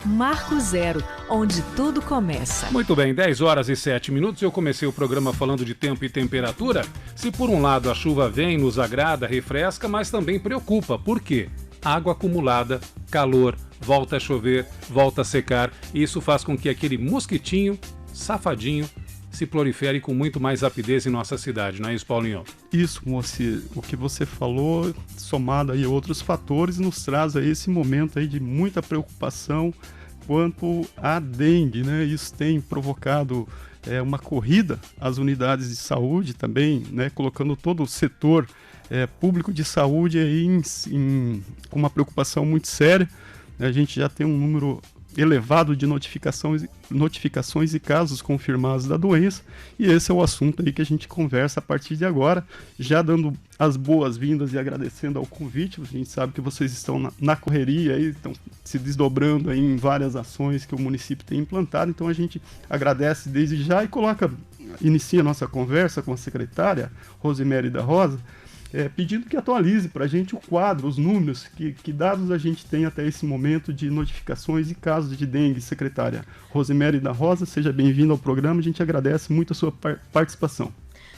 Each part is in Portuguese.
Marco Zero, onde tudo começa. Muito bem, 10 horas e 7 minutos. Eu comecei o programa falando de tempo e temperatura. Se por um lado a chuva vem, nos agrada, refresca, mas também preocupa. Por quê? Água acumulada, calor, volta a chover, volta a secar. E isso faz com que aquele mosquitinho, safadinho, se prolifere com muito mais rapidez em nossa cidade, não é isso, Paulinho? Isso, Moacir, o que você falou, somado aí a outros fatores, nos traz aí esse momento aí de muita preocupação quanto à dengue, né? Isso tem provocado uma corrida às unidades de saúde também, né? Colocando todo o setor público de saúde aí com uma preocupação muito séria. A gente já tem um número elevado de notificações e casos confirmados da doença, e esse é o assunto aí que a gente conversa a partir de agora, já dando as boas-vindas e agradecendo ao convite. A gente sabe que vocês estão na correria aí, estão se desdobrando aí em várias ações que o município tem implantado, então a gente agradece desde já e inicia a nossa conversa com a secretária Rosemary da Rosa, pedindo que atualize para a gente o quadro, os números, que dados a gente tem até esse momento de notificações e casos de dengue. Secretária Rosemary da Rosa, seja bem-vinda ao programa, a gente agradece muito a sua participação.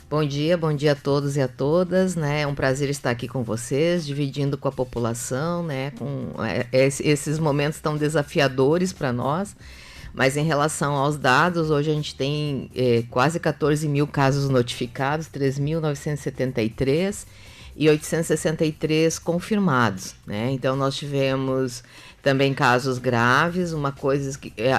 Bom dia a todos e a todas, né? É um prazer estar aqui com vocês, dividindo com a população, né? Esses momentos tão desafiadores para nós. Mas em relação aos dados, hoje a gente tem quase 14 mil casos notificados, 3.973 e 863 confirmados, né? Então nós tivemos também casos graves,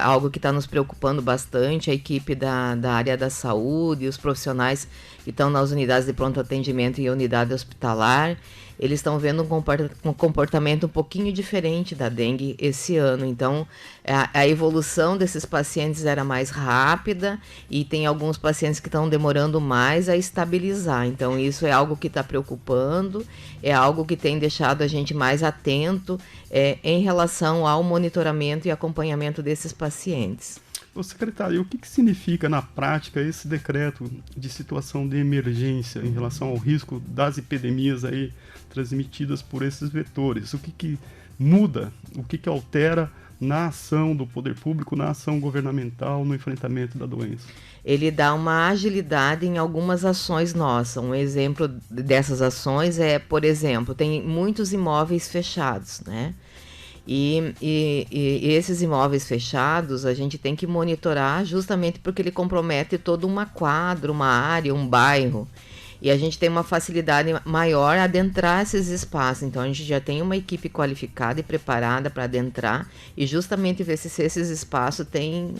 algo que está nos preocupando bastante, a equipe da área da saúde, os profissionais que estão nas unidades de pronto atendimento e unidade hospitalar, eles estão vendo um comportamento um pouquinho diferente da dengue esse ano. Então, a evolução desses pacientes era mais rápida e tem alguns pacientes que estão demorando mais a estabilizar. Então, isso é algo que está preocupando, é algo que tem deixado a gente mais atento em relação ao monitoramento e acompanhamento desses pacientes. Ô, secretário, o que significa na prática esse decreto de situação de emergência em relação ao risco das epidemias aí transmitidas por esses vetores? O que muda, o que altera na ação do poder público, na ação governamental, no enfrentamento da doença? Ele dá uma agilidade em algumas ações nossas. Um exemplo dessas ações por exemplo, tem muitos imóveis fechados, né? E esses imóveis fechados a gente tem que monitorar justamente porque ele compromete toda uma quadra, uma área, um bairro. E a gente tem uma facilidade maior a adentrar esses espaços. Então a gente já tem uma equipe qualificada e preparada para adentrar e justamente ver se esses espaços têm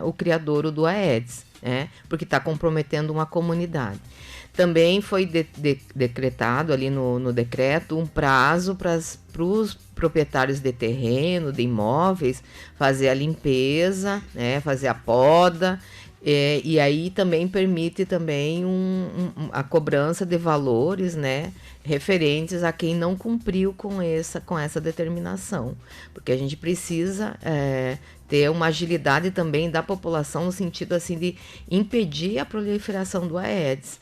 o criadouro do Aedes, né? Porque está comprometendo uma comunidade. Também foi decretado ali no decreto um prazo para os proprietários de terreno, de imóveis, fazer a limpeza, né, fazer a poda, e aí também permite também a cobrança de valores, né, referentes a quem não cumpriu com essa determinação, porque a gente precisa ter uma agilidade também da população no sentido assim de impedir a proliferação do Aedes.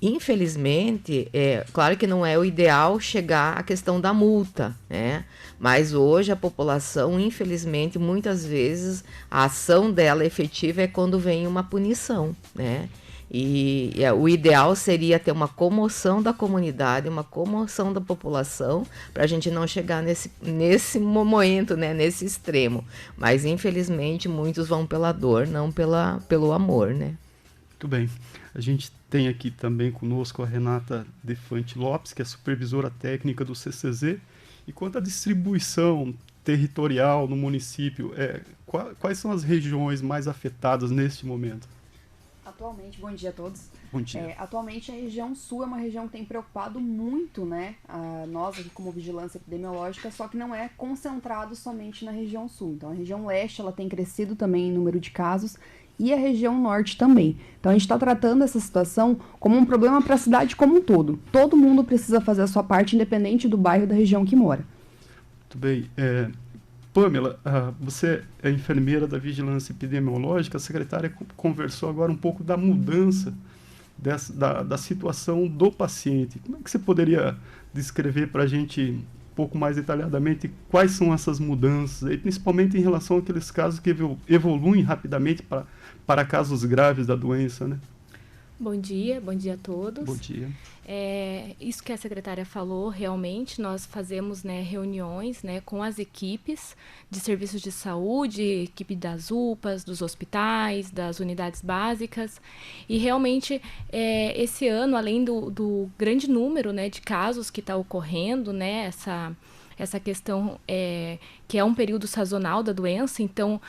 Infelizmente, claro que não é o ideal chegar à questão da multa, né? Mas hoje a população, infelizmente, muitas vezes a ação dela efetiva é quando vem uma punição, né? E o ideal seria ter uma comoção da comunidade, uma comoção da população, para a gente não chegar nesse momento, né? Nesse extremo. Mas, infelizmente, muitos vão pela dor, não pelo amor, né? Muito bem. A gente tem aqui também conosco a Renata Defante Lopes, que é supervisora técnica do CCZ. E quanto à distribuição territorial no município, quais são as regiões mais afetadas neste momento? Atualmente, bom dia a todos. Bom dia. Atualmente a região sul é uma região que tem preocupado muito, né, nós aqui como vigilância epidemiológica, só que não é concentrado somente na região sul. Então a região leste ela tem crescido também em número de casos e a região norte também. Então a gente está tratando essa situação como um problema para a cidade como um todo. Todo mundo precisa fazer a sua parte, independente do bairro da região que mora. Muito bem. Pamela, você é enfermeira da Vigilância Epidemiológica, a secretária conversou agora um pouco da mudança da situação do paciente. Como é que você poderia descrever para a gente pouco mais detalhadamente quais são essas mudanças, e principalmente em relação àqueles casos que evoluem rapidamente para casos graves da doença, né? Bom dia a todos. Bom dia. Isso que a secretária falou, realmente, nós fazemos, né, reuniões, né, com as equipes de serviços de saúde, equipe das UPAs, dos hospitais, das unidades básicas, e realmente esse ano, além do grande número, né, de casos que está ocorrendo, né, essa questão que é um período sazonal da doença, então,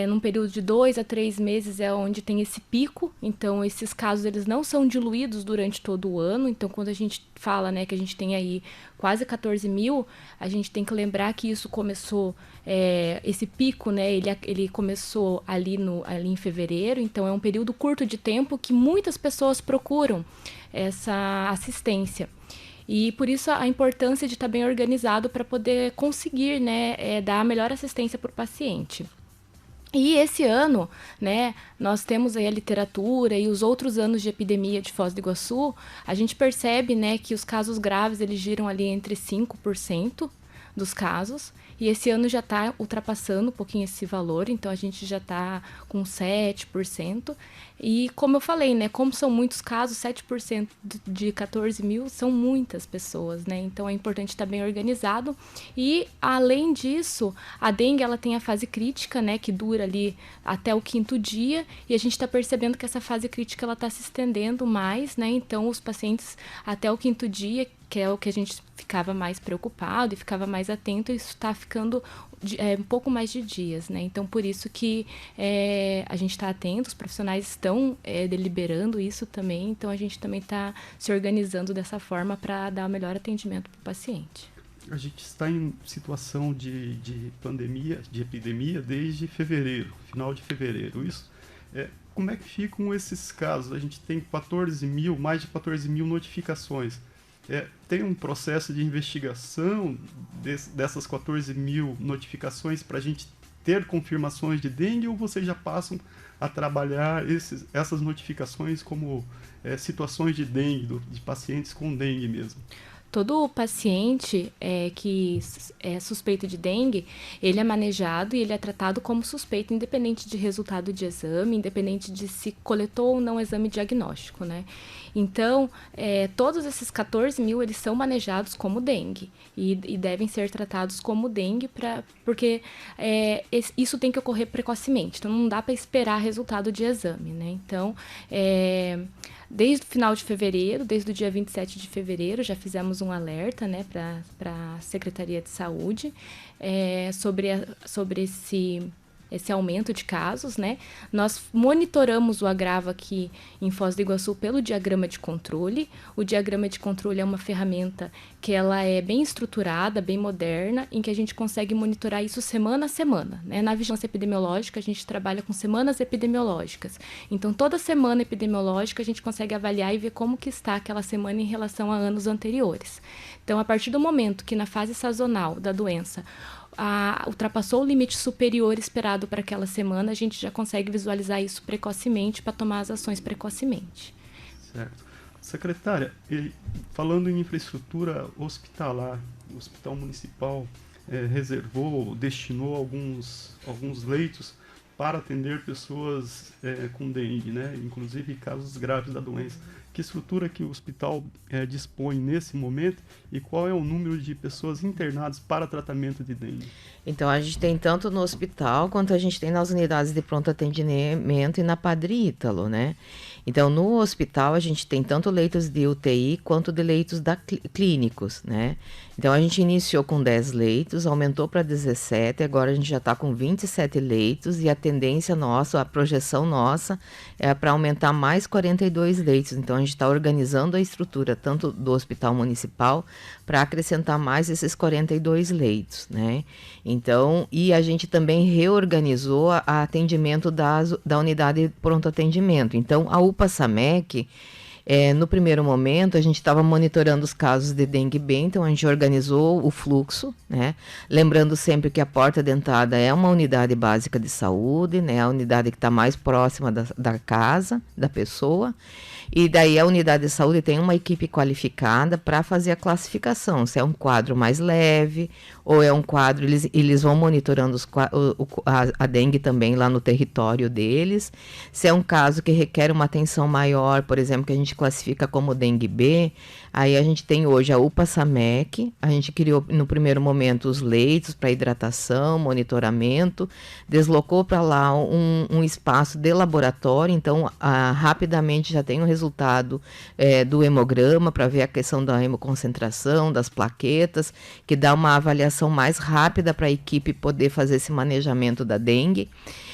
num período de 2 a 3 meses é onde tem esse pico, então esses casos eles não são diluídos durante todo o ano, então quando a gente fala, né, que a gente tem aí quase 14 mil, a gente tem que lembrar que isso começou, esse pico, né, ele começou ali em fevereiro, então é um período curto de tempo que muitas pessoas procuram essa assistência. E por isso a importância de estar bem organizado para poder conseguir, né, dar a melhor assistência para o paciente. E esse ano, né, nós temos aí a literatura e os outros anos de epidemia de Foz do Iguaçu, a gente percebe, né, que os casos graves eles giram ali entre 5% dos casos, e esse ano já está ultrapassando um pouquinho esse valor, então a gente já está com 7%. E como eu falei, né, como são muitos casos, 7% de 14 mil são muitas pessoas, né, então é importante estar bem organizado. E, além disso, a dengue ela tem a fase crítica, né, que dura ali até o 5º dia, e a gente está percebendo que essa fase crítica ela está se estendendo mais, né, então os pacientes até o 5º dia, que é o que a gente ficava mais preocupado e ficava mais atento, isso está ficando um pouco mais de dias, né? Então, por isso que a gente está atento, os profissionais estão deliberando isso também, então a gente também está se organizando dessa forma para dar o melhor atendimento para o paciente. A gente está em situação de pandemia, de epidemia, desde fevereiro, final de fevereiro, isso? Como é que ficam esses casos? A gente tem mais de 14 mil notificações. Tem um processo de investigação dessas 14 mil notificações para a gente ter confirmações de dengue, ou vocês já passam a trabalhar essas notificações como situações de dengue, de pacientes com dengue mesmo? Todo paciente que é suspeito de dengue, ele é manejado e ele é tratado como suspeito, independente de resultado de exame, independente de se coletou ou não exame diagnóstico, né? Então, todos esses 14 mil, eles são manejados como dengue e devem ser tratados como dengue, porque isso tem que ocorrer precocemente, então não dá para esperar resultado de exame, né? Então, desde o final de fevereiro, desde o dia 27 de fevereiro, já fizemos um alerta, né, para a Secretaria de Saúde sobre esse aumento de casos, né? Nós monitoramos o agravo aqui em Foz do Iguaçu pelo diagrama de controle. O diagrama de controle é uma ferramenta que ela é bem estruturada, bem moderna, em que a gente consegue monitorar isso semana a semana, né? Na vigilância epidemiológica, a gente trabalha com semanas epidemiológicas. Então, toda semana epidemiológica, a gente consegue avaliar e ver como que está aquela semana em relação a anos anteriores. Então, a partir do momento que na fase sazonal da doença ultrapassou o limite superior esperado para aquela semana, a gente já consegue visualizar isso precocemente para tomar as ações precocemente. Certo. Secretária, falando em infraestrutura hospitalar, o Hospital Municipal destinou alguns leitos para atender pessoas com dengue, né? Inclusive casos graves da doença. Que estrutura que o hospital dispõe nesse momento e qual é o número de pessoas internadas para tratamento de dengue? Então, a gente tem tanto no hospital quanto a gente tem nas unidades de pronto atendimento e na Padre Ítalo, né? Então, no hospital, a gente tem tanto leitos de UTI quanto de leitos clínicos, né? Então, a gente iniciou com 10 leitos, aumentou para 17, agora a gente já está com 27 leitos e a tendência nossa, a projeção nossa é para aumentar mais 42 leitos. Então, a gente está organizando a estrutura tanto do Hospital Municipal para acrescentar mais esses 42 leitos, né? Então, e a gente também reorganizou a atendimento da unidade de pronto atendimento. Então, a UPA SAMEC, No primeiro momento, a gente estava monitorando os casos de dengue-B, então a gente organizou o fluxo, né? Lembrando sempre que a porta de entrada é uma unidade básica de saúde, né? A unidade que está mais próxima da casa, da pessoa. E daí a unidade de saúde tem uma equipe qualificada para fazer a classificação, se é um quadro mais leve ou é um quadro, eles vão monitorando a dengue também lá no território deles. Se é um caso que requer uma atenção maior, por exemplo, que a gente classifica como dengue B, aí a gente tem hoje a UPA-SAMEC, a gente criou no primeiro momento os leitos para hidratação, monitoramento, deslocou para lá um espaço de laboratório, então rapidamente já tem o resultado do hemograma para ver a questão da hemoconcentração, das plaquetas, que dá uma avaliação mais rápida para a equipe poder fazer esse manejamento da dengue.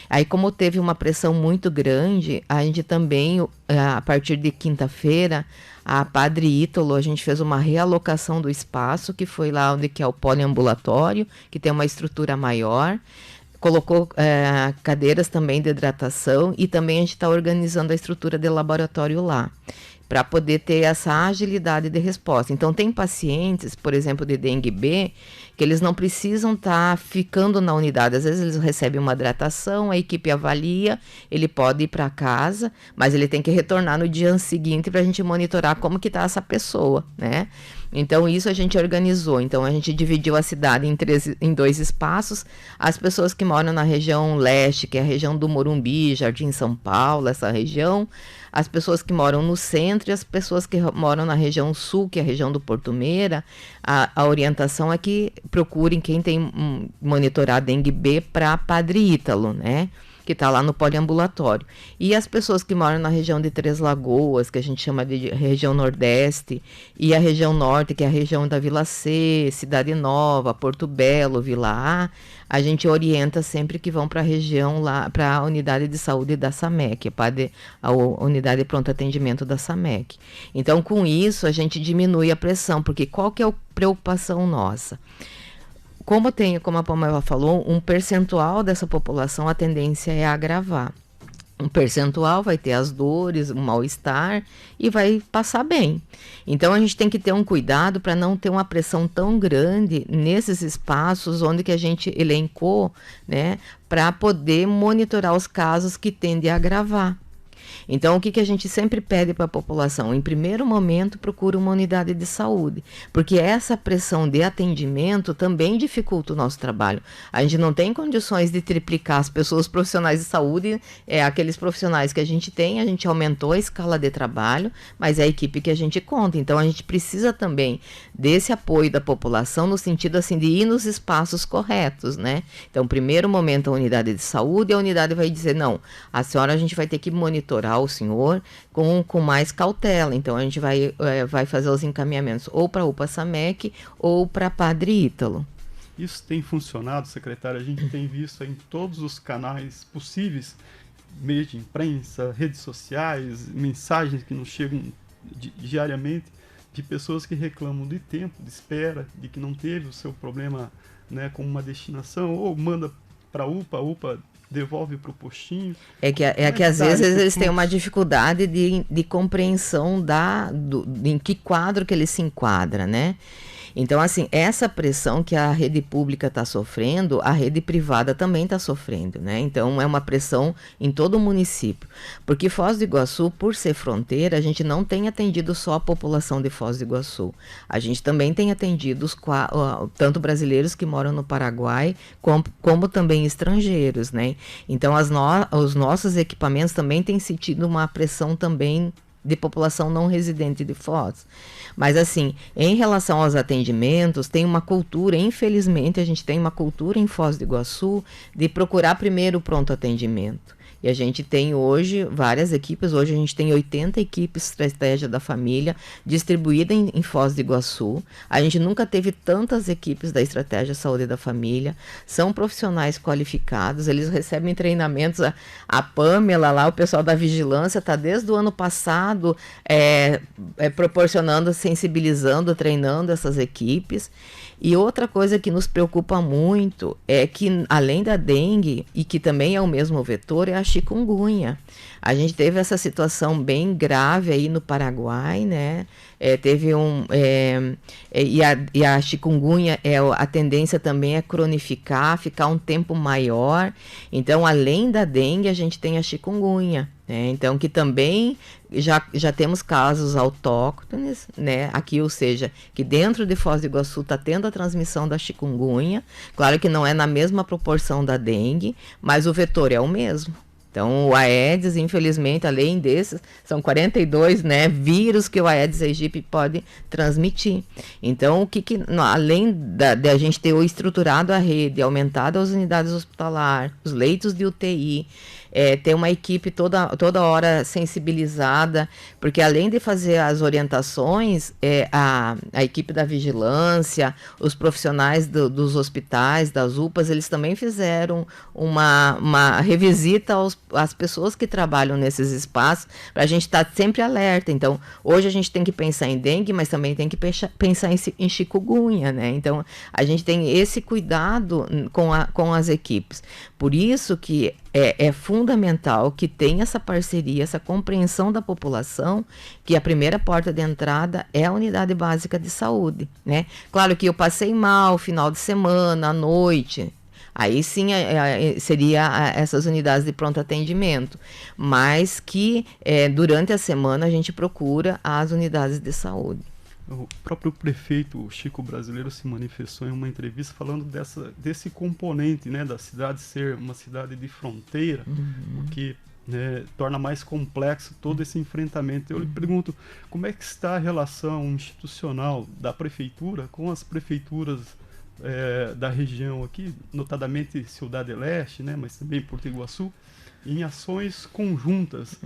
Aí, como teve uma pressão muito grande, a gente também, a partir de quinta-feira, a Padre Ítalo, a gente fez uma realocação do espaço, que foi lá onde que é o poliambulatório, que tem uma estrutura maior, colocou cadeiras também de hidratação e também a gente está organizando a estrutura de laboratório lá, para poder ter essa agilidade de resposta. Então, tem pacientes, por exemplo, de dengue B, que eles não precisam estar ficando na unidade. Às vezes eles recebem uma hidratação, a equipe avalia, ele pode ir para casa, mas ele tem que retornar no dia seguinte para a gente monitorar como que está essa pessoa, né? Então, isso a gente organizou. Então, a gente dividiu a cidade em 2 espaços. As pessoas que moram na região leste, que é a região do Morumbi, Jardim São Paulo, essa região. As pessoas que moram no centro e as pessoas que moram na região sul, que é a região do Porto Meira. A orientação é que procurem quem tem monitorar dengue B para Padre Ítalo, né? Que está lá no poliambulatório. E as pessoas que moram na região de Três Lagoas, que a gente chama de região nordeste, e a região norte, que é a região da Vila C, Cidade Nova, Porto Belo, Vila A gente orienta sempre que vão para a região lá, para a unidade de saúde da SAMEC, a unidade de pronto atendimento da SAMEC. Então, com isso, a gente diminui a pressão, porque qual que é a preocupação nossa? Como a Pamela falou, um percentual dessa população, a tendência é agravar. Um percentual vai ter as dores, o mal-estar e vai passar bem. Então, a gente tem que ter um cuidado para não ter uma pressão tão grande nesses espaços onde que a gente elencou, né, para poder monitorar os casos que tendem a agravar. Então, o que a gente sempre pede para a população? Em primeiro momento, procura uma unidade de saúde, porque essa pressão de atendimento também dificulta o nosso trabalho. A gente não tem condições de triplicar as pessoas profissionais de saúde, aqueles profissionais que a gente aumentou a escala de trabalho, mas é a equipe que a gente conta. Então, a gente precisa também desse apoio da população no sentido assim de ir nos espaços corretos, né? Então, primeiro momento, a unidade de saúde, a unidade vai dizer, não, a senhora a gente vai ter que monitorar o senhor com mais cautela. Então, a gente vai fazer os encaminhamentos ou para a UPA-SAMEC ou para Padre Ítalo. Isso tem funcionado, secretária? A gente tem visto em todos os canais possíveis, meios de imprensa, redes sociais, mensagens que nos chegam diariamente de pessoas que reclamam de tempo, de espera, de que não teve o seu problema, né, com uma destinação, ou manda para a UPA devolve para o postinho. É que às vezes eles têm uma dificuldade de compreensão em que quadro que ele se enquadra, né? Então, assim, essa pressão que a rede pública está sofrendo, a rede privada também está sofrendo, né? Então, é uma pressão em todo o município. Porque Foz do Iguaçu, por ser fronteira, a gente não tem atendido só a população de Foz do Iguaçu. A gente também tem atendido tanto brasileiros que moram no Paraguai, como também estrangeiros, né? Então, os nossos equipamentos também têm sentido uma pressão também de população não residente de Foz. Mas, assim, em relação aos atendimentos, tem uma cultura, infelizmente, a gente tem uma cultura em Foz do Iguaçu de procurar primeiro o pronto atendimento. E a gente tem hoje várias equipes, hoje a gente tem 80 equipes Estratégia da Família distribuídas em Foz do Iguaçu. A gente nunca teve tantas equipes da Estratégia Saúde da Família, são profissionais qualificados, eles recebem treinamentos, a Pamela lá, o pessoal da vigilância está desde o ano passado proporcionando, sensibilizando, treinando essas equipes. E outra coisa que nos preocupa muito é que, além da dengue, e que também é o mesmo vetor, é a chikungunya. A gente teve essa situação bem grave aí no Paraguai, né? E a chikungunya, a tendência também é cronificar, ficar um tempo maior. Então, além da dengue, a gente tem a chikungunya, né? Então, que também já temos casos autóctones, né? Aqui, ou seja, que dentro de Foz do Iguaçu está tendo a transmissão da chikungunya. Claro que não é na mesma proporção da dengue, mas o vetor é o mesmo. Então, o Aedes, infelizmente, além desses, são 42, né, vírus que o Aedes aegypti pode transmitir. Então, além de a gente ter estruturado a rede, aumentado as unidades hospitalares, os leitos de UTI, ter uma equipe toda hora sensibilizada, porque além de fazer as orientações, a equipe da vigilância, os profissionais dos hospitais, das UPAs, eles também fizeram uma revisita às pessoas que trabalham nesses espaços, para a gente estar sempre alerta. Então, hoje a gente tem que pensar em dengue, mas também tem que pensar em chikungunya, né? Então, a gente tem esse cuidado com as equipes. Por isso que é fundamental que tenha essa parceria, essa compreensão da população, que a primeira porta de entrada é a unidade básica de saúde, né? Claro que eu passei mal final de semana, à noite, aí sim seria essas unidades de pronto atendimento, mas que durante a semana a gente procura as unidades de saúde. O próprio prefeito Chico Brasileiro se manifestou em uma entrevista falando desse componente, né, da cidade ser uma cidade de fronteira, o que torna mais complexo todo esse enfrentamento. Eu lhe pergunto, como é que está a relação institucional da prefeitura com as prefeituras da região aqui, notadamente Cidade Leste, né, mas também Porto Iguaçu, em ações conjuntas,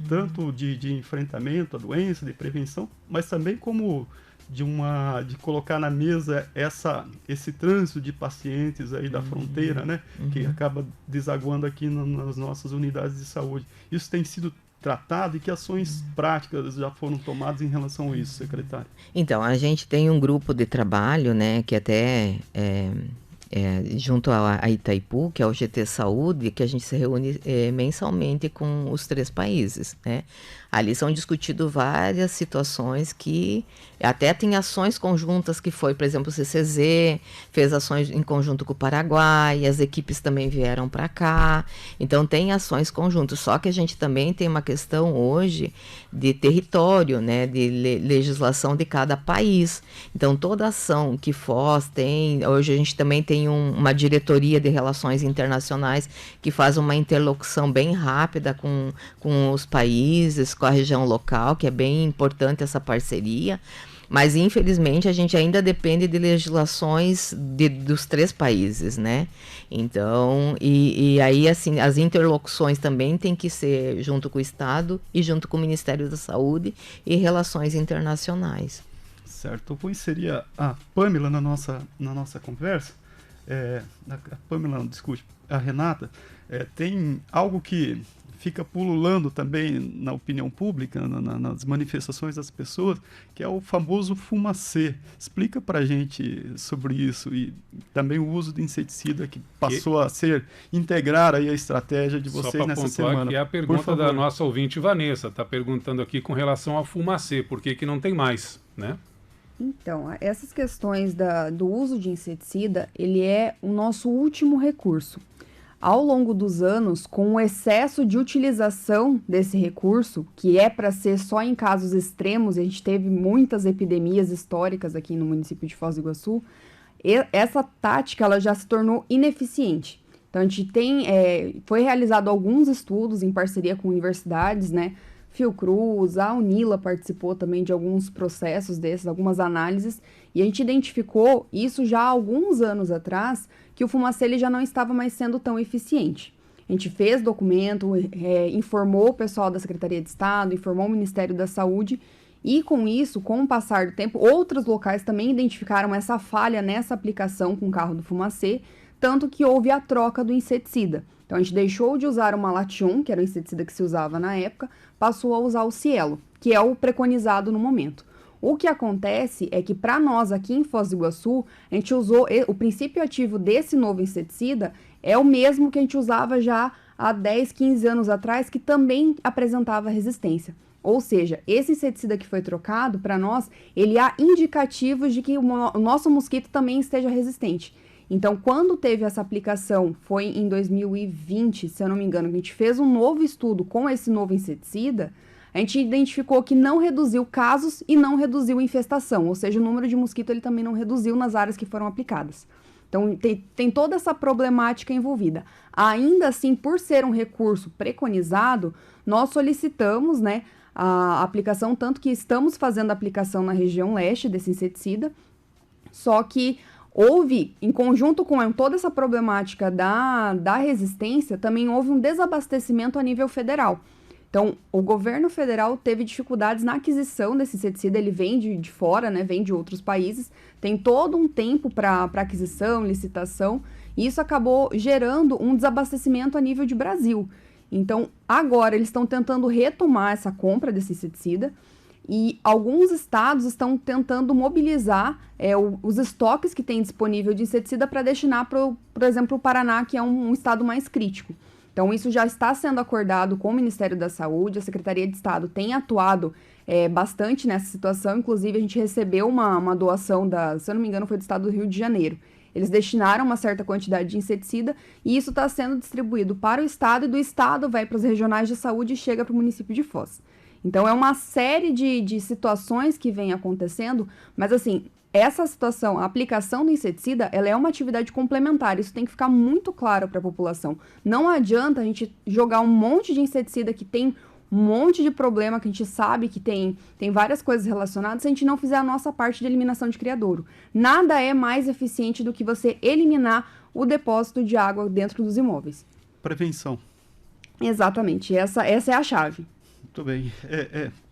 tanto de enfrentamento à doença, de prevenção, mas também como de colocar na mesa esse trânsito de pacientes aí da fronteira, né, que acaba desaguando aqui nas nossas unidades de saúde. Isso tem sido tratado e que ações práticas já foram tomadas em relação a isso, secretário? Então, a gente tem um grupo de trabalho, né, que até junto a Itaipu, que é o GT Saúde, que a gente se reúne mensalmente com os 3 países, né? Ali são discutidas várias situações que até tem ações conjuntas que foi, por exemplo, o CCZ fez ações em conjunto com o Paraguai, as equipes também vieram para cá, então tem ações conjuntas, só que a gente também tem uma questão hoje de território, né, de legislação de cada país. Então toda ação que Foz tem, hoje a gente também tem uma diretoria de relações internacionais que faz uma interlocução bem rápida com os países, com a região local, que é bem importante essa parceria, mas infelizmente a gente ainda depende de legislações dos 3 países, né? Então, e aí assim, as interlocuções também tem que ser junto com o Estado e junto com o Ministério da Saúde e relações internacionais. Certo, eu vou inserir a Pamela na nossa conversa. A Pamela, discute, a Renata, tem algo que fica pululando também na opinião pública, nas manifestações das pessoas, que é o famoso fumacê. Explica pra gente sobre isso e também o uso de inseticida que passou a integrar aí a estratégia de vocês nessa semana. Aqui é a pergunta da nossa ouvinte Vanessa, está perguntando aqui com relação ao fumacê, por que não tem mais, né? Então, essas questões do uso de inseticida, ele é o nosso último recurso. Ao longo dos anos, com o excesso de utilização desse recurso, que é para ser só em casos extremos, a gente teve muitas epidemias históricas aqui no município de Foz do Iguaçu, essa tática ela já se tornou ineficiente. Então, a gente foi realizado alguns estudos em parceria com universidades, né? Fiocruz, a Unila participou também de alguns processos desses, algumas análises, e a gente identificou isso já há alguns anos atrás, que o fumacê ele já não estava mais sendo tão eficiente. A gente fez documento, informou o pessoal da Secretaria de Estado, informou o Ministério da Saúde, e com isso, com o passar do tempo, outros locais também identificaram essa falha nessa aplicação com o carro do fumacê, tanto que houve a troca do inseticida. Então, a gente deixou de usar o Malathion, que era o inseticida que se usava na época, passou a usar o Cielo, que é o preconizado no momento. O que acontece é que, para nós aqui em Foz do Iguaçu, a gente usou o princípio ativo desse novo inseticida é o mesmo que a gente usava já há 10, 15 anos atrás que também apresentava resistência. Ou seja, esse inseticida que foi trocado, para nós, ele há indicativos de que o nosso mosquito também esteja resistente. Então, quando teve essa aplicação, foi em 2020, se eu não me engano, que a gente fez um novo estudo com esse novo inseticida, a gente identificou que não reduziu casos e não reduziu infestação, ou seja, o número de mosquito ele também não reduziu nas áreas que foram aplicadas. Então, tem toda essa problemática envolvida. Ainda assim, por ser um recurso preconizado, nós solicitamos, né, a aplicação, tanto que estamos fazendo a aplicação na região leste desse inseticida, só que houve, em conjunto com toda essa problemática da resistência, também houve um desabastecimento a nível federal. Então, o governo federal teve dificuldades na aquisição desse inseticida, ele vem de fora, né, vem de outros países, tem todo um tempo para aquisição, licitação, e isso acabou gerando um desabastecimento a nível de Brasil. Então, agora eles estão tentando retomar essa compra desse inseticida, e alguns estados estão tentando mobilizar os estoques que tem disponível de inseticida para destinar, por exemplo, o Paraná, que é um estado mais crítico. Então, isso já está sendo acordado com o Ministério da Saúde, a Secretaria de Estado tem atuado bastante nessa situação, inclusive a gente recebeu uma doação, se eu não me engano, foi do estado do Rio de Janeiro. Eles destinaram uma certa quantidade de inseticida e isso está sendo distribuído para o estado e do estado vai para os regionais de saúde e chega para o município de Foz. Então, é uma série de situações que vem acontecendo, mas assim, essa situação, a aplicação do inseticida, ela é uma atividade complementar, isso tem que ficar muito claro para a população. Não adianta a gente jogar um monte de inseticida que tem um monte de problema, que a gente sabe que tem várias coisas relacionadas, se a gente não fizer a nossa parte de eliminação de criadouro. Nada é mais eficiente do que você eliminar o depósito de água dentro dos imóveis. Prevenção. Exatamente, essa é a chave. Muito bem.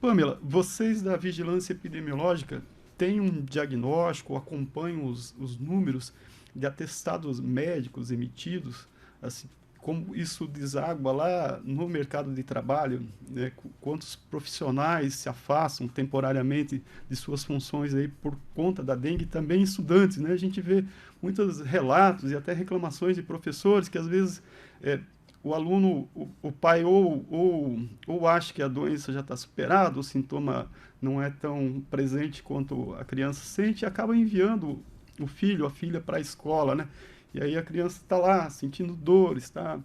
Pamela, vocês da Vigilância Epidemiológica têm um diagnóstico, acompanham os números de atestados médicos emitidos, assim, como isso deságua lá no mercado de trabalho, né? Quantos profissionais se afastam temporariamente de suas funções aí por conta da dengue, também estudantes, né? A gente vê muitos relatos e até reclamações de professores que às vezes o aluno, o pai ou acha que a doença já está superada, o sintoma não é tão presente quanto a criança sente e acaba enviando o filho, a filha para a escola, né? E aí a criança está lá sentindo dor, está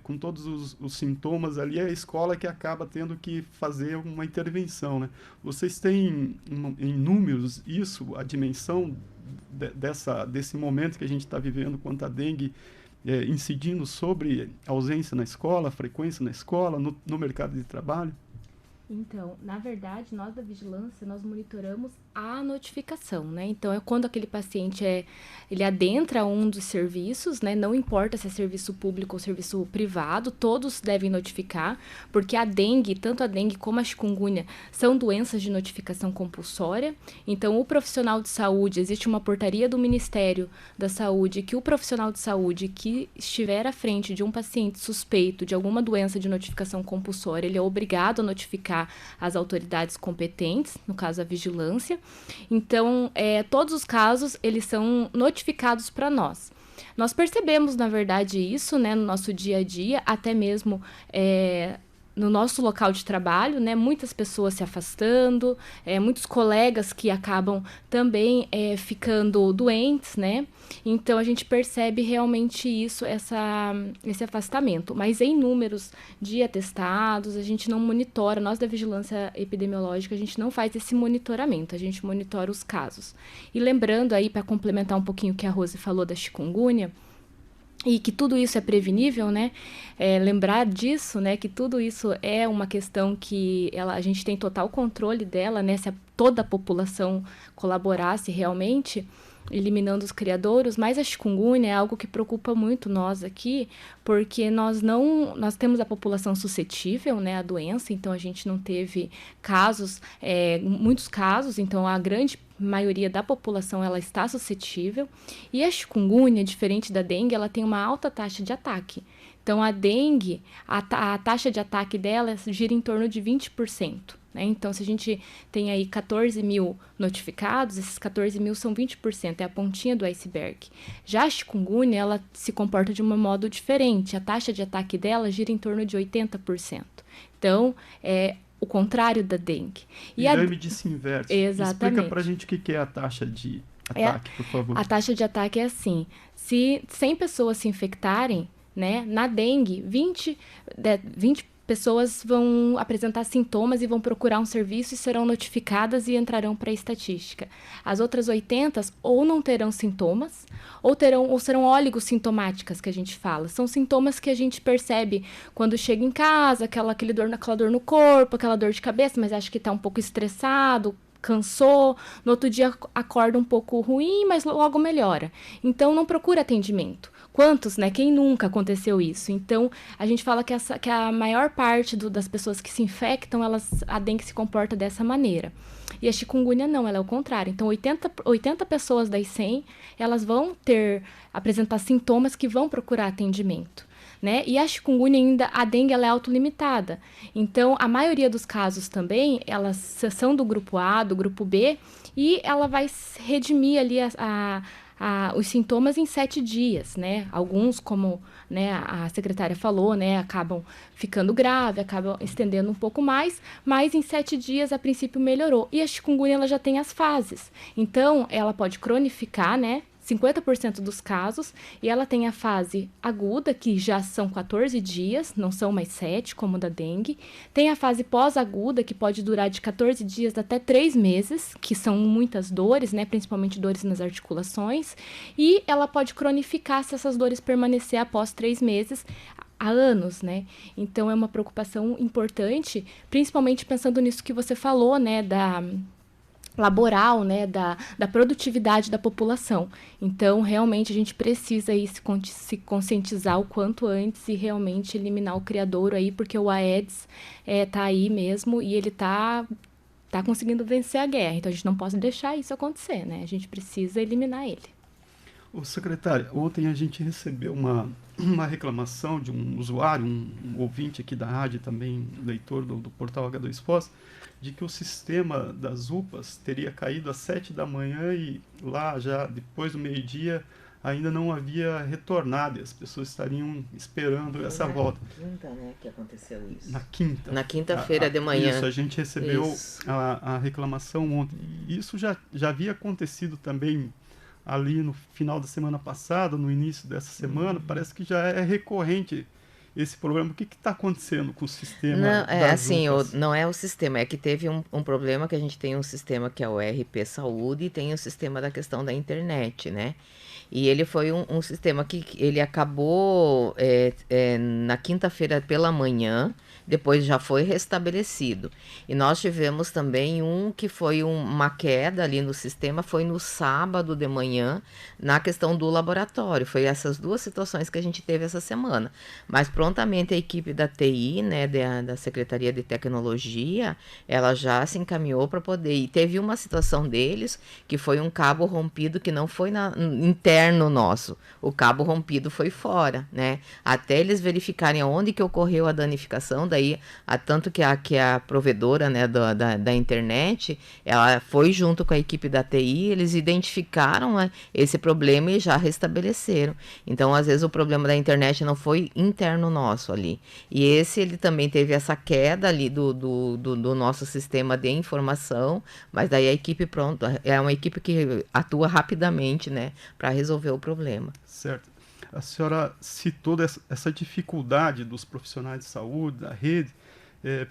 com todos os sintomas ali, é a escola que acaba tendo que fazer uma intervenção, né? Vocês têm em números isso, a dimensão desse momento que a gente está vivendo quanto à dengue, incidindo sobre a ausência na escola, a frequência na escola, no mercado de trabalho? Então, na verdade, nós da vigilância, nós monitoramos a notificação, né? Então, é quando aquele paciente ele adentra um dos serviços, né? Não importa se é serviço público ou serviço privado, todos devem notificar, porque a dengue, tanto a dengue como a chikungunya, são doenças de notificação compulsória. Então, o profissional de saúde, existe uma portaria do Ministério da Saúde que o profissional de saúde que estiver à frente de um paciente suspeito de alguma doença de notificação compulsória, ele é obrigado a notificar as autoridades competentes, no caso a vigilância. Então, todos os casos, eles são notificados para nós. Nós percebemos, na verdade, isso, né, no nosso dia a dia, até mesmo no nosso local de trabalho, né, muitas pessoas se afastando, muitos colegas que acabam também ficando doentes, né? Então, a gente percebe realmente isso, esse afastamento. Mas em números de atestados, a gente não monitora, nós da Vigilância Epidemiológica, a gente não faz esse monitoramento, a gente monitora os casos. E lembrando aí, para complementar um pouquinho o que a Rose falou da chikungunya, e que tudo isso é prevenível, né? Lembrar disso, né? Que tudo isso é uma questão que a gente tem total controle dela, né? Se toda a população colaborasse realmente, eliminando os criadouros, mas a chikungunya é algo que preocupa muito nós aqui, porque nós temos a população suscetível, né, à doença, então a gente não teve muitos casos, então a grande maioria da população ela está suscetível, e a chikungunya, diferente da dengue, ela tem uma alta taxa de ataque. Então, a dengue, a taxa de ataque dela gira em torno de 20%. né? Então, se a gente tem aí 14 mil notificados, esses 14 mil são 20%, é a pontinha do iceberg. Já a chikungunya, ela se comporta de um modo diferente. A taxa de ataque dela gira em torno de 80%. Então, é o contrário da dengue. E a pirâmide se inverte. Exatamente. Explica pra gente o que é a taxa de ataque, por favor. A taxa de ataque é assim, se 100 pessoas se infectarem, né, na dengue, 20 pessoas vão apresentar sintomas e vão procurar um serviço e serão notificadas e entrarão para a estatística. As outras 80 ou não terão sintomas, ou serão oligossintomáticas, que a gente fala. São sintomas que a gente percebe quando chega em casa, aquela dor no corpo, aquela dor de cabeça, mas acha que está um pouco estressado, cansou, no outro dia acorda um pouco ruim, mas logo melhora. Então, não procura atendimento. Quantos, né? Quem nunca aconteceu isso? Então, a gente fala que a maior parte das pessoas que se infectam, a dengue se comporta dessa maneira. E a chikungunya não, ela é o contrário. Então, 80 pessoas das 100, elas vão apresentar sintomas que vão procurar atendimento. Né? E a chikungunya a dengue ela é autolimitada. Então, a maioria dos casos também, elas são do grupo A, do grupo B, e ela vai redimir ali os sintomas em 7 dias, né? Alguns, como, né, a secretária falou, né, acabam ficando grave, acabam estendendo um pouco mais, mas em 7 dias, a princípio, melhorou. E a chikungunya, ela já tem as fases. Então, ela pode cronificar, né? 50% dos casos, e ela tem a fase aguda, que já são 14 dias, não são mais 7, como da dengue. Tem a fase pós-aguda, que pode durar de 14 dias até 3 meses, que são muitas dores, né, principalmente dores nas articulações. E ela pode cronificar se essas dores permanecer após 3 meses, há anos, né? Então, é uma preocupação importante, principalmente pensando nisso que você falou, né, laboral, né, da produtividade da população. Então, realmente, a gente precisa aí se conscientizar o quanto antes e realmente eliminar o criadouro aí, porque o Aedes tá aí mesmo e ele tá conseguindo vencer a guerra. Então, a gente não pode deixar isso acontecer, né? A gente precisa eliminar ele. Ô, secretária, ontem a gente recebeu uma reclamação de um usuário, um ouvinte aqui da rádio, também leitor do portal H2Foz, de que o sistema das UPAs teria caído às 7 da manhã e lá já depois do meio-dia ainda não havia retornado e as pessoas estariam esperando essa volta. Na quinta, né, que aconteceu isso. Na quinta. Na quinta-feira de manhã. Isso, a gente recebeu a reclamação ontem. Isso já havia acontecido também ali no final da semana passada, no início dessa semana. Parece que já é recorrente esse problema. O que está acontecendo com o sistema? Não, assim, não é o sistema, é que teve um problema que a gente tem um sistema que é o RP Saúde e tem o sistema da questão da internet, né? E ele foi um sistema que ele acabou na quinta-feira pela manhã, depois já foi restabelecido. E nós tivemos também que foi uma queda ali no sistema, foi no sábado de manhã, na questão do laboratório. Foi essas duas situações que a gente teve essa semana. Mas prontamente a equipe da TI, né, da Secretaria de Tecnologia, ela já se encaminhou para poder... E teve uma situação deles, que foi um cabo rompido que não foi interno nosso. O cabo rompido foi fora, né? Até eles verificarem aonde que ocorreu a danificação, daí, tanto que a provedora, né, da internet, ela foi junto com a equipe da TI, eles identificaram, né, esse problema e já restabeleceram. Então, às vezes, o problema da internet não foi interno nosso ali. E ele também teve essa queda ali do nosso sistema de informação, mas daí a equipe, pronto, é uma equipe que atua rapidamente, né, para resolver o problema. Certo. A senhora citou essa dificuldade dos profissionais de saúde, da rede,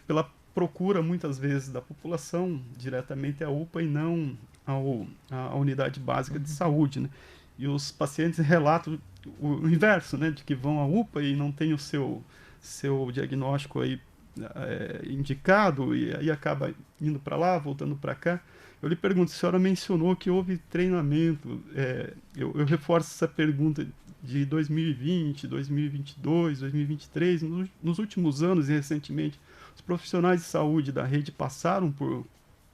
pela procura, muitas vezes, da população diretamente à UPA e não à unidade básica de saúde, né? E os pacientes relatam o inverso, né? De que vão à UPA e não tem o seu diagnóstico aí, indicado e aí acaba indo para lá, voltando para cá. Eu lhe pergunto, a senhora mencionou que houve treinamento, eu reforço essa pergunta de 2020, 2022, 2023, nos últimos anos e recentemente, os profissionais de saúde da rede passaram por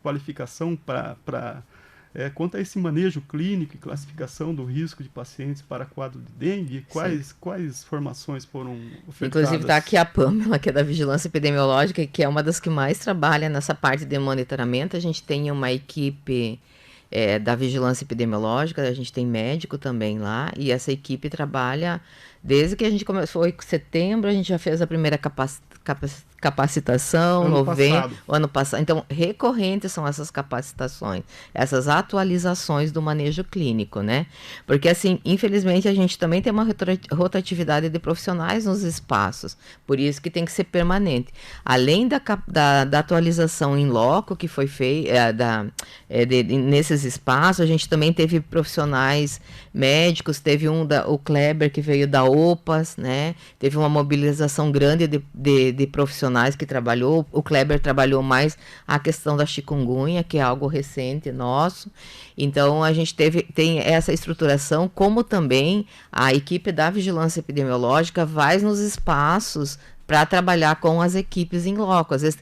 qualificação para quanto a esse manejo clínico e classificação do risco de pacientes para quadro de dengue, quais formações foram ofertadas? Inclusive está aqui a Pâmela, que é da Vigilância Epidemiológica, que é uma das que mais trabalha nessa parte de monitoramento. A gente tem uma equipe da Vigilância Epidemiológica, a gente tem médico também lá, e essa equipe trabalha desde que a gente começou, em setembro, a gente já fez a primeira capacitação, ano passado. Então, recorrentes são essas capacitações, essas atualizações do manejo clínico, né? Porque, assim, infelizmente, a gente também tem uma rotatividade de profissionais nos espaços, por isso que tem que ser permanente. Além da atualização em loco que foi feita, nesses espaços, a gente também teve profissionais médicos, teve o Kleber, que veio da OPAS, né? Teve uma mobilização grande de profissionais que trabalhou. O Kleber trabalhou mais a questão da chikungunya, que é algo recente nosso. Então, a gente tem essa estruturação, como também a equipe da Vigilância Epidemiológica vai nos espaços para trabalhar com as equipes em loco. Às vezes,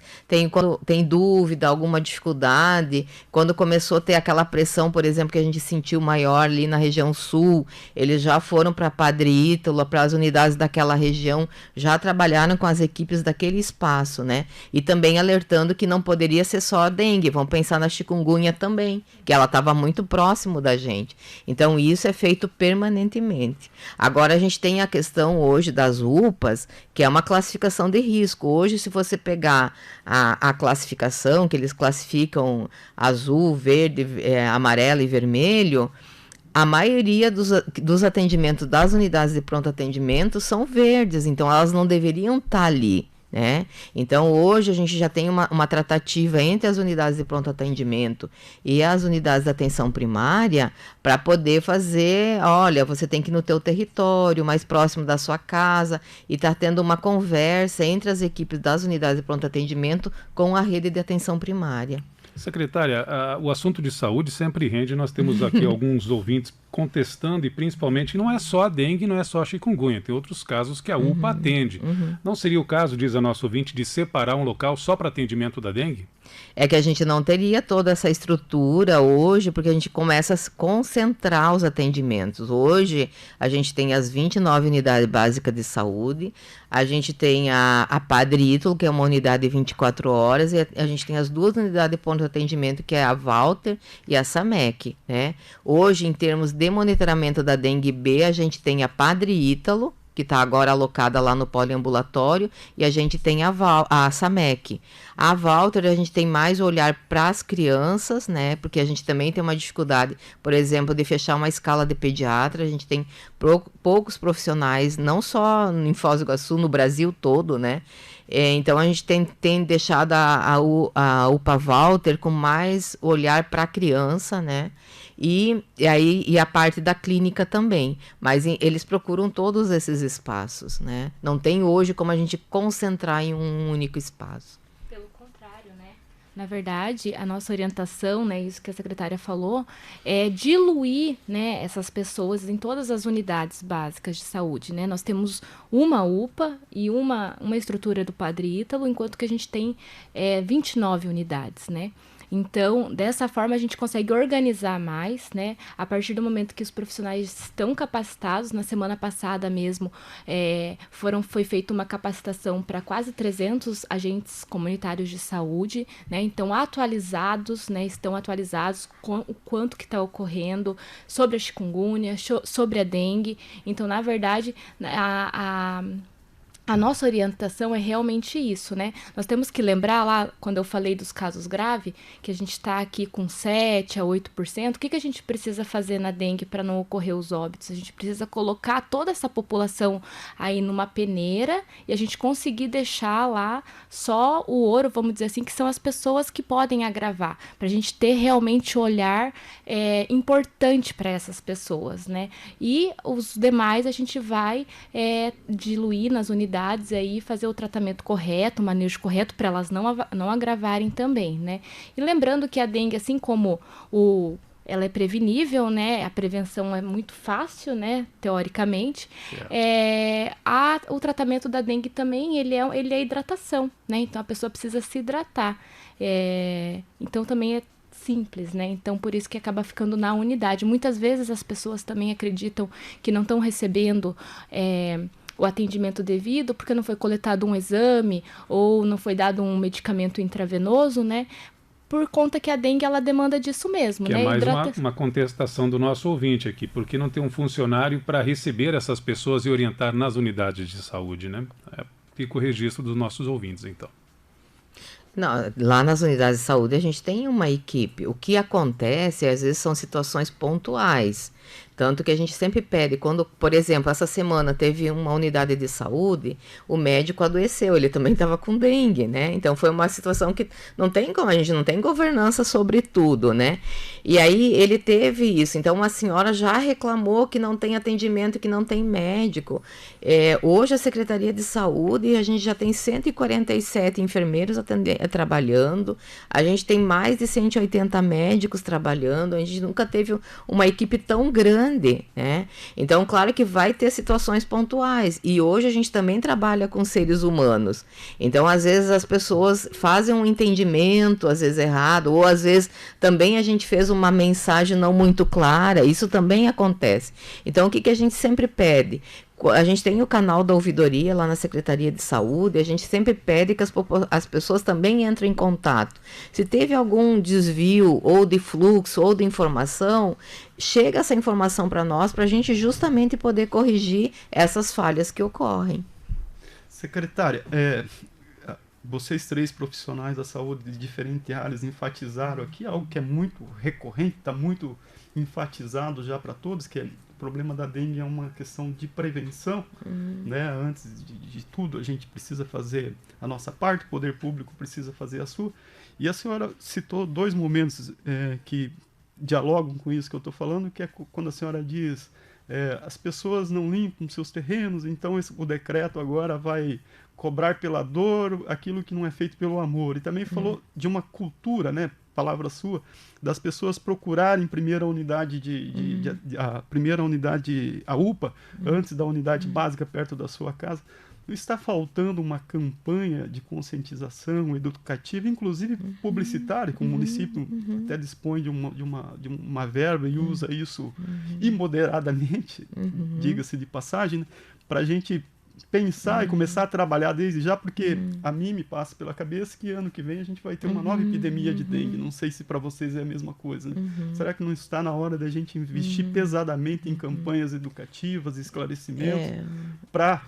quando tem dúvida, alguma dificuldade, quando começou a ter aquela pressão, por exemplo, que a gente sentiu maior ali na região sul, eles já foram para Padre Ítalo, para as unidades daquela região, já trabalharam com as equipes daquele espaço, né? E também alertando que não poderia ser só a dengue, vamos pensar na chikungunya também, que ela estava muito próximo da gente. Então, isso é feito permanentemente. Agora, a gente tem a questão hoje das UPAs, que é uma classificação de risco. Hoje, se você pegar a classificação, que eles classificam azul, verde, amarelo e vermelho, a maioria dos atendimentos das unidades de pronto atendimento são verdes, então elas não deveriam estar ali, né? Então, hoje a gente já tem uma tratativa entre as unidades de pronto atendimento e as unidades de atenção primária para poder fazer, olha, você tem que ir no teu território, mais próximo da sua casa, e tá tendo uma conversa entre as equipes das unidades de pronto atendimento com a rede de atenção primária. Secretária, o assunto de saúde sempre rende. Nós temos aqui alguns ouvintes contestando, e principalmente não é só a dengue, não é só a chikungunya, tem outros casos que a UPA atende. Não seria o caso, diz a nossa ouvinte, de separar um local só para atendimento da dengue? É que a gente não teria toda essa estrutura hoje, porque a gente começa a concentrar os atendimentos. Hoje, a gente tem as 29 unidades básicas de saúde, a gente tem a Padre Ítalo, que é uma unidade de 24 horas, e a gente tem as duas unidades de ponto de atendimento, que é a Walter e a SAMEC, né? Hoje, em termos de monitoramento da dengue B, a gente tem a Padre Ítalo, que está agora alocada lá no poliambulatório, e a gente tem a SAMEC. A Walter, a gente tem mais olhar para as crianças, né? Porque a gente também tem uma dificuldade, por exemplo, de fechar uma escala de pediatra. A gente tem poucos profissionais, não só em Foz do Iguaçu, no Brasil todo, né? Então, a gente tem deixado a UPA Walter com mais olhar para a criança, né? E a parte da clínica também, mas eles procuram todos esses espaços, né? Não tem hoje como a gente concentrar em um único espaço. Pelo contrário, né? Na verdade, a nossa orientação, né, isso que a secretária falou, é diluir, né, essas pessoas em todas as unidades básicas de saúde, né? Nós temos uma UPA e uma estrutura do Padre Ítalo, enquanto que a gente tem 29 unidades, né? Então, dessa forma, a gente consegue organizar mais, né? A partir do momento que os profissionais estão capacitados. Na semana passada mesmo, foi feita uma capacitação para quase 300 agentes comunitários de saúde, né? Então, atualizados, né? Estão atualizados com o quanto que está ocorrendo sobre a chikungunya, sobre a dengue. Então, na verdade, a nossa orientação é realmente isso, né? Nós temos que lembrar lá, quando eu falei dos casos graves, que a gente está aqui com 7% a 8%, o que a gente precisa fazer na dengue para não ocorrer os óbitos? A gente precisa colocar toda essa população aí numa peneira e a gente conseguir deixar lá só o ouro, vamos dizer assim, que são as pessoas que podem agravar, para a gente ter realmente olhar importante para essas pessoas, né? E os demais a gente vai diluir nas unidades aí, fazer o tratamento correto, o manejo correto, para elas não agravarem também, né? E lembrando que a dengue, assim como ela é prevenível, né? A prevenção é muito fácil, né? Teoricamente. O tratamento da dengue também, ele é hidratação, né? Então, a pessoa precisa se hidratar. Então, também simples, né? Então, por isso que acaba ficando na unidade. Muitas vezes as pessoas também acreditam que não estão recebendo o atendimento devido porque não foi coletado um exame ou não foi dado um medicamento intravenoso, né? Por conta que a dengue, ela demanda disso mesmo, que né? é mais uma contestação do nosso ouvinte aqui, porque não tem um funcionário para receber essas pessoas e orientar nas unidades de saúde, né? Fica o registro dos nossos ouvintes, então. Não, lá nas unidades de saúde a gente tem uma equipe. O que acontece, às vezes, são situações pontuais. Tanto que a gente sempre pede, quando, por exemplo, essa semana teve uma unidade de saúde, o médico adoeceu, ele também estava com dengue, né? Então foi uma situação que não tem como, a gente não tem governança sobre tudo, né? E aí ele teve isso, então uma senhora já reclamou que não tem atendimento, que não tem médico. Hoje a Secretaria de Saúde, a gente já tem 147 enfermeiros trabalhando, a gente tem mais de 180 médicos trabalhando, a gente nunca teve uma equipe tão grande, né? Então, claro que vai ter situações pontuais. E hoje a gente também trabalha com seres humanos. Então, às vezes as pessoas fazem um entendimento, às vezes errado, ou às vezes também a gente fez uma mensagem não muito clara. Isso também acontece. Então, o que a gente sempre pede? A gente tem o canal da ouvidoria lá na Secretaria de Saúde, a gente sempre pede que as pessoas também entrem em contato. Se teve algum desvio, ou de fluxo, ou de informação, chega essa informação para nós, para a gente justamente poder corrigir essas falhas que ocorrem. Secretária, vocês 3 profissionais da saúde de diferentes áreas enfatizaram aqui algo que é muito recorrente, está muito enfatizado já para todos, que o problema da dengue é uma questão de prevenção, né? Antes de tudo, a gente precisa fazer a nossa parte, o poder público precisa fazer a sua. E a senhora citou 2 momentos que dialogam com isso que eu estou falando, que é quando a senhora diz as pessoas não limpam seus terrenos, então o decreto agora vai cobrar pela dor aquilo que não é feito pelo amor. E também falou de uma cultura, né? Palavra sua, das pessoas procurarem primeiro a unidade a UPA, antes da unidade básica perto da suma casa. Não está faltando uma campanha de conscientização educativa, inclusive publicitária, que o município até dispõe de uma verba e usa isso imoderadamente, diga-se de passagem, né, para a gente pensar e começar a trabalhar desde já, porque a mim me passa pela cabeça que ano que vem a gente vai ter uma nova epidemia de dengue. Não sei se para vocês é a mesma coisa, né? Será que não está na hora da gente investir pesadamente em campanhas educativas, esclarecimentos, para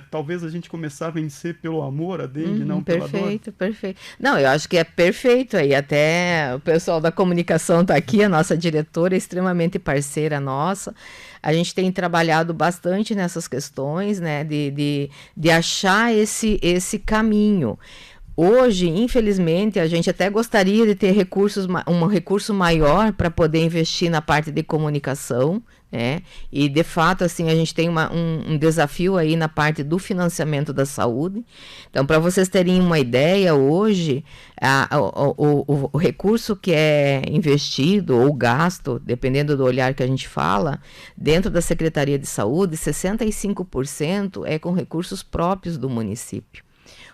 talvez a gente começar a vencer pelo amor a dengue, não pela dor? Perfeito. Não, eu acho que é perfeito aí. Até o pessoal da comunicação está aqui, a nossa diretora é extremamente parceira nossa. A gente tem trabalhado bastante nessas questões, né, de achar esse caminho. Hoje, infelizmente, a gente até gostaria de ter um recurso maior para poder investir na parte de comunicação, né? E, de fato, assim, a gente tem um desafio aí na parte do financiamento da saúde. Então, para vocês terem uma ideia, hoje, o recurso que é investido ou gasto, dependendo do olhar que a gente fala, dentro da Secretaria de Saúde, 65% é com recursos próprios do município.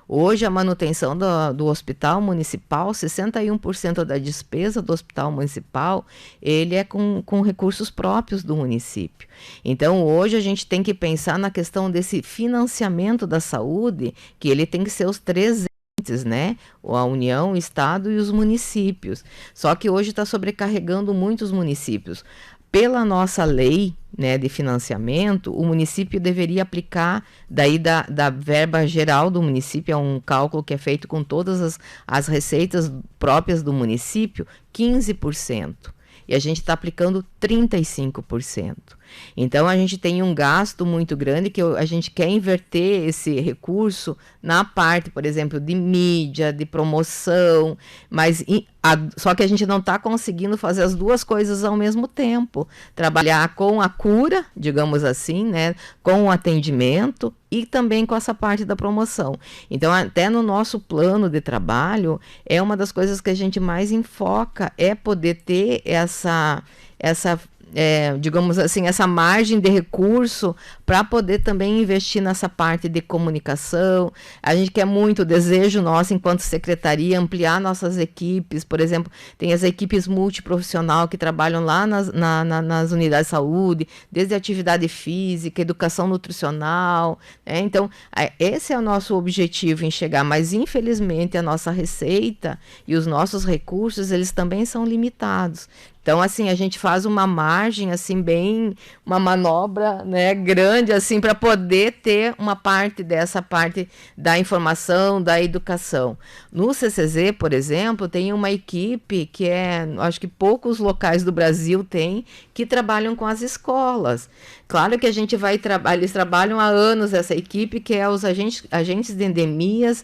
Hoje, a manutenção do hospital municipal, 61% da despesa do hospital municipal, ele é com recursos próprios do município. Então, hoje a gente tem que pensar na questão desse financiamento da saúde, que ele tem que ser os 3 entes, né? A União, o Estado e os municípios. Só que hoje está sobrecarregando muitos municípios. Pela nossa lei, né, de financiamento, o município deveria aplicar, daí da verba geral do município, é um cálculo que é feito com todas as receitas próprias do município, 15%. E a gente está aplicando 35%. Então, a gente tem um gasto muito grande que a gente quer inverter esse recurso na parte, por exemplo, de mídia, de promoção, mas só que a gente não está conseguindo fazer as 2 coisas ao mesmo tempo. Trabalhar com a cura, digamos assim, né, com o atendimento e também com essa parte da promoção. Então, até no nosso plano de trabalho, é uma das coisas que a gente mais enfoca, é poder ter essa digamos assim, essa margem de recurso para poder também investir nessa parte de comunicação. A gente quer muito, o desejo nosso enquanto secretaria, ampliar nossas equipes. Por exemplo, tem as equipes multiprofissional que trabalham lá nas unidades de saúde, desde atividade física, educação nutricional, né? Então, esse é o nosso objetivo em chegar, mas infelizmente a nossa receita e os nossos recursos, eles também são limitados. Então, assim, a gente faz uma margem, assim, bem, uma manobra, né, grande, assim, para poder ter uma parte dessa parte da informação, da educação. No CCZ, por exemplo, tem uma equipe que acho que poucos locais do Brasil têm, que trabalham com as escolas. Claro que a gente eles trabalham há anos, essa equipe, que é os agentes de endemias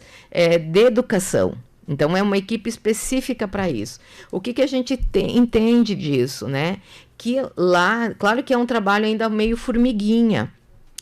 de educação. Então, é uma equipe específica para isso. O que a gente entende disso, né? Que lá, claro que é um trabalho ainda meio formiguinha,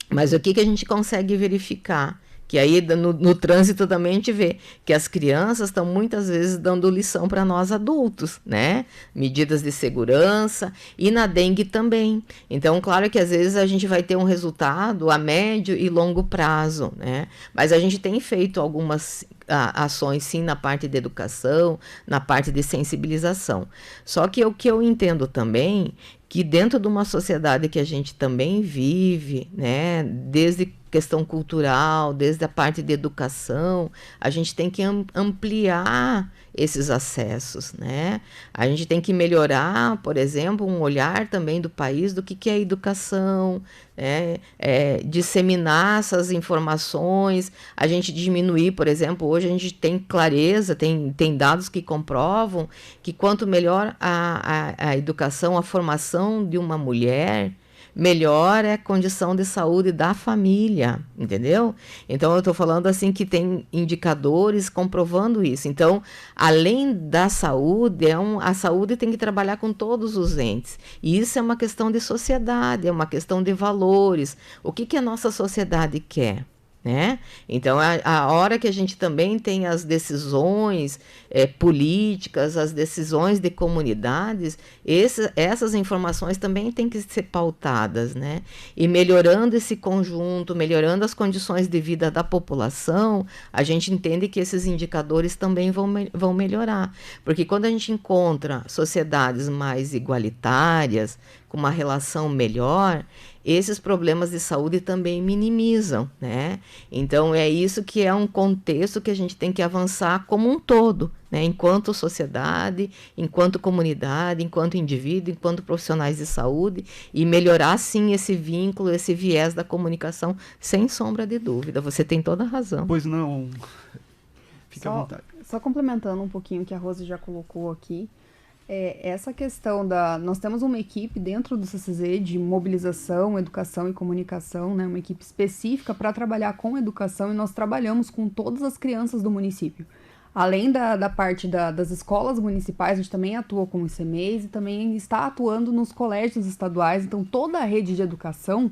mas o que a gente consegue verificar? Que aí no trânsito também a gente vê que as crianças estão muitas vezes dando lição para nós adultos, né? Medidas de segurança, e na dengue também. Então, claro que às vezes a gente vai ter um resultado a médio e longo prazo, né? Mas a gente tem feito algumas ações sim na parte de educação, na parte de sensibilização. Só que o que eu entendo também, que dentro de uma sociedade que a gente também vive, né, desde questão cultural, desde a parte de educação, a gente tem que ampliar esses acessos, né? A gente tem que melhorar, por exemplo, um olhar também do país do que é educação, né? Disseminar essas informações, a gente diminuir, por exemplo, hoje a gente tem clareza, tem dados que comprovam que quanto melhor a educação, a formação de uma mulher, melhor é a condição de saúde da família, entendeu? Então, eu estou falando assim que tem indicadores comprovando isso. Então, além da saúde, a saúde tem que trabalhar com todos os entes. E isso é uma questão de sociedade, é uma questão de valores. O que a nossa sociedade quer? Né? Então, a hora que a gente também tem as decisões políticas, as decisões de comunidades, essas informações também têm que ser pautadas, né? E melhorando esse conjunto, melhorando as condições de vida da população, a gente entende que esses indicadores também vão melhorar. Porque quando a gente encontra sociedades mais igualitárias, com uma relação melhor, esses problemas de saúde também minimizam, né? Então, é isso que é um contexto que a gente tem que avançar como um todo, né? Enquanto sociedade, enquanto comunidade, enquanto indivíduo, enquanto profissionais de saúde, e melhorar, sim, esse vínculo, esse viés da comunicação, sem sombra de dúvida. Você tem toda a razão. Pois não. Fica à vontade. Só complementando um pouquinho o que a Rose já colocou aqui, essa questão nós temos uma equipe dentro do CCZ de mobilização, educação e comunicação, né, uma equipe específica para trabalhar com educação, e nós trabalhamos com todas as crianças do município. Além da parte das escolas municipais, a gente também atua com os ICMEIs e também está atuando nos colégios estaduais. Então, toda a rede de educação,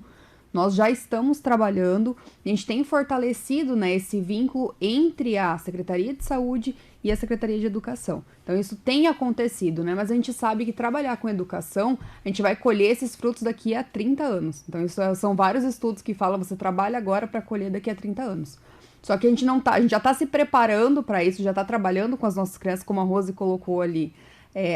nós já estamos trabalhando, a gente tem fortalecido, né, esse vínculo entre a Secretaria de Saúde e a Secretaria de Educação. Então, isso tem acontecido, né? Mas a gente sabe que trabalhar com educação, a gente vai colher esses frutos daqui a 30 anos. Então, isso são vários estudos que falam, você trabalha agora para colher daqui a 30 anos. Só que a gente já está se preparando para isso, já está trabalhando com as nossas crianças, como a Rose colocou ali.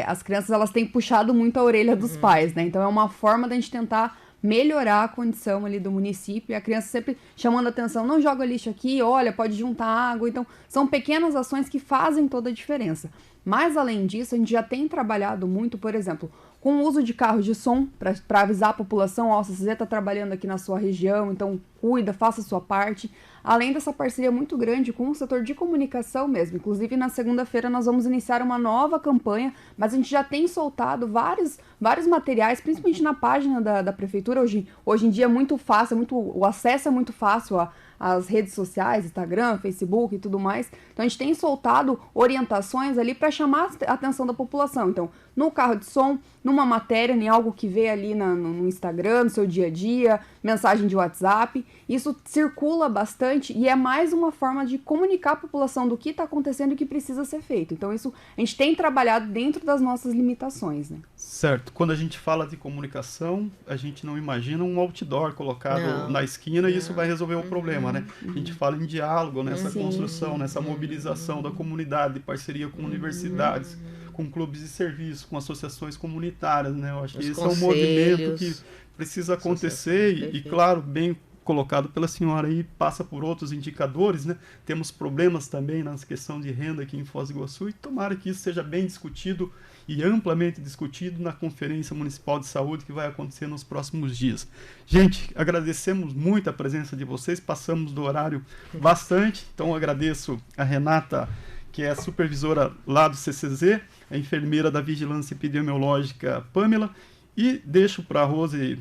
As crianças, elas têm puxado muito a orelha dos pais, né? Então, é uma forma da gente tentar melhorar a condição ali do município, e a criança sempre chamando a atenção, não joga lixo aqui, olha, pode juntar água. Então, são pequenas ações que fazem toda a diferença. Mas, além disso, a gente já tem trabalhado muito, por exemplo, com o uso de carros de som, para avisar a população, ó, se você está trabalhando aqui na sua região, então cuida, faça a sua parte. Além dessa parceria muito grande com o setor de comunicação mesmo. Inclusive, na segunda-feira nós vamos iniciar uma nova campanha, mas a gente já tem soltado vários materiais, principalmente na página da prefeitura. Hoje em dia é muito fácil, o acesso é muito fácil às redes sociais, Instagram, Facebook e tudo mais. Então, a gente tem soltado orientações ali para chamar a atenção da população. Então, no carro de som, numa matéria, em algo que vê ali no Instagram, no seu dia a dia, mensagem de WhatsApp. isso circula bastante e é mais uma forma de comunicar a população do que está acontecendo e o que precisa ser feito. Então isso a gente tem trabalhado dentro das nossas limitações, né? Certo. Quando a gente fala de comunicação, a gente não imagina um outdoor colocado na esquina e isso vai resolver o problema, né? A gente fala em diálogo, nessa construção, nessa mobilização da comunidade, de parceria com universidades, com clubes de serviço, com associações comunitárias, né? Eu acho que esse é um movimento que precisa acontecer e, claro, bem colocado pela senhora aí, passa por outros indicadores, né? Temos problemas também na questão de renda aqui em Foz do Iguaçu e tomara que isso seja bem discutido e amplamente discutido na Conferência Municipal de Saúde que vai acontecer nos próximos dias. Gente, agradecemos muito a presença de vocês, passamos do horário bastante, então agradeço a Renata, que é a supervisora lá do CCZ, a enfermeira da Vigilância Epidemiológica, Pamela, e deixo para a Rose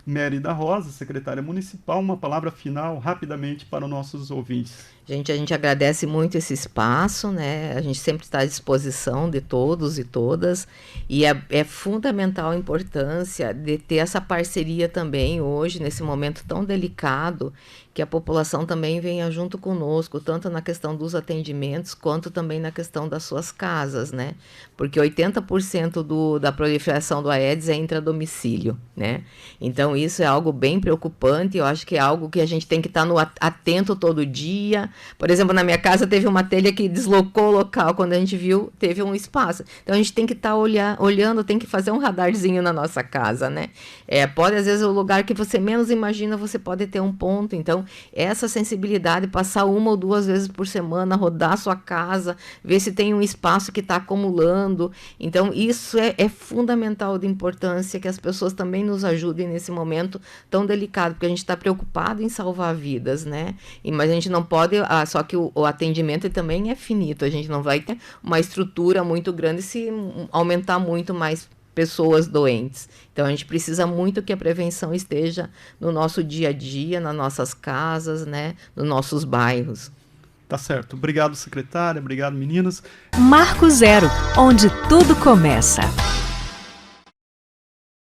Mérida Rosa, secretária municipal, uma palavra final rapidamente para os nossos ouvintes. Gente, a gente agradece muito esse espaço, né? A gente sempre está à disposição de todos e todas, e é fundamental a importância de ter essa parceria também hoje, nesse momento tão delicado, que a população também venha junto conosco, tanto na questão dos atendimentos, quanto também na questão das suas casas, né? Porque 80% da proliferação do Aedes é intradomicílio, né? Então, isso é algo bem preocupante, eu acho que é algo que a gente tem que estar atento todo dia. Por exemplo, na minha casa teve uma telha que deslocou o local, quando a gente viu, teve um espaço. Então, a gente tem que estar olhando, tem que fazer um radarzinho na nossa casa, né? Pode, às vezes, o lugar que você menos imagina, você pode ter um ponto. Então, essa sensibilidade, passar 1 ou 2 vezes por semana, rodar a sua casa, ver se tem um espaço que está acumulando. Então, isso é fundamental de importância, que as pessoas também nos ajudem nesse momento tão delicado, porque a gente está preocupado em salvar vidas, né? Mas a gente não pode, só que o atendimento também é finito, a gente não vai ter uma estrutura muito grande se aumentar muito mais pessoas doentes. Então, a gente precisa muito que a prevenção esteja no nosso dia a dia, nas nossas casas, né? Nos nossos bairros. Tá certo. Obrigado, secretária. Obrigado, meninas. Marco Zero, onde tudo começa.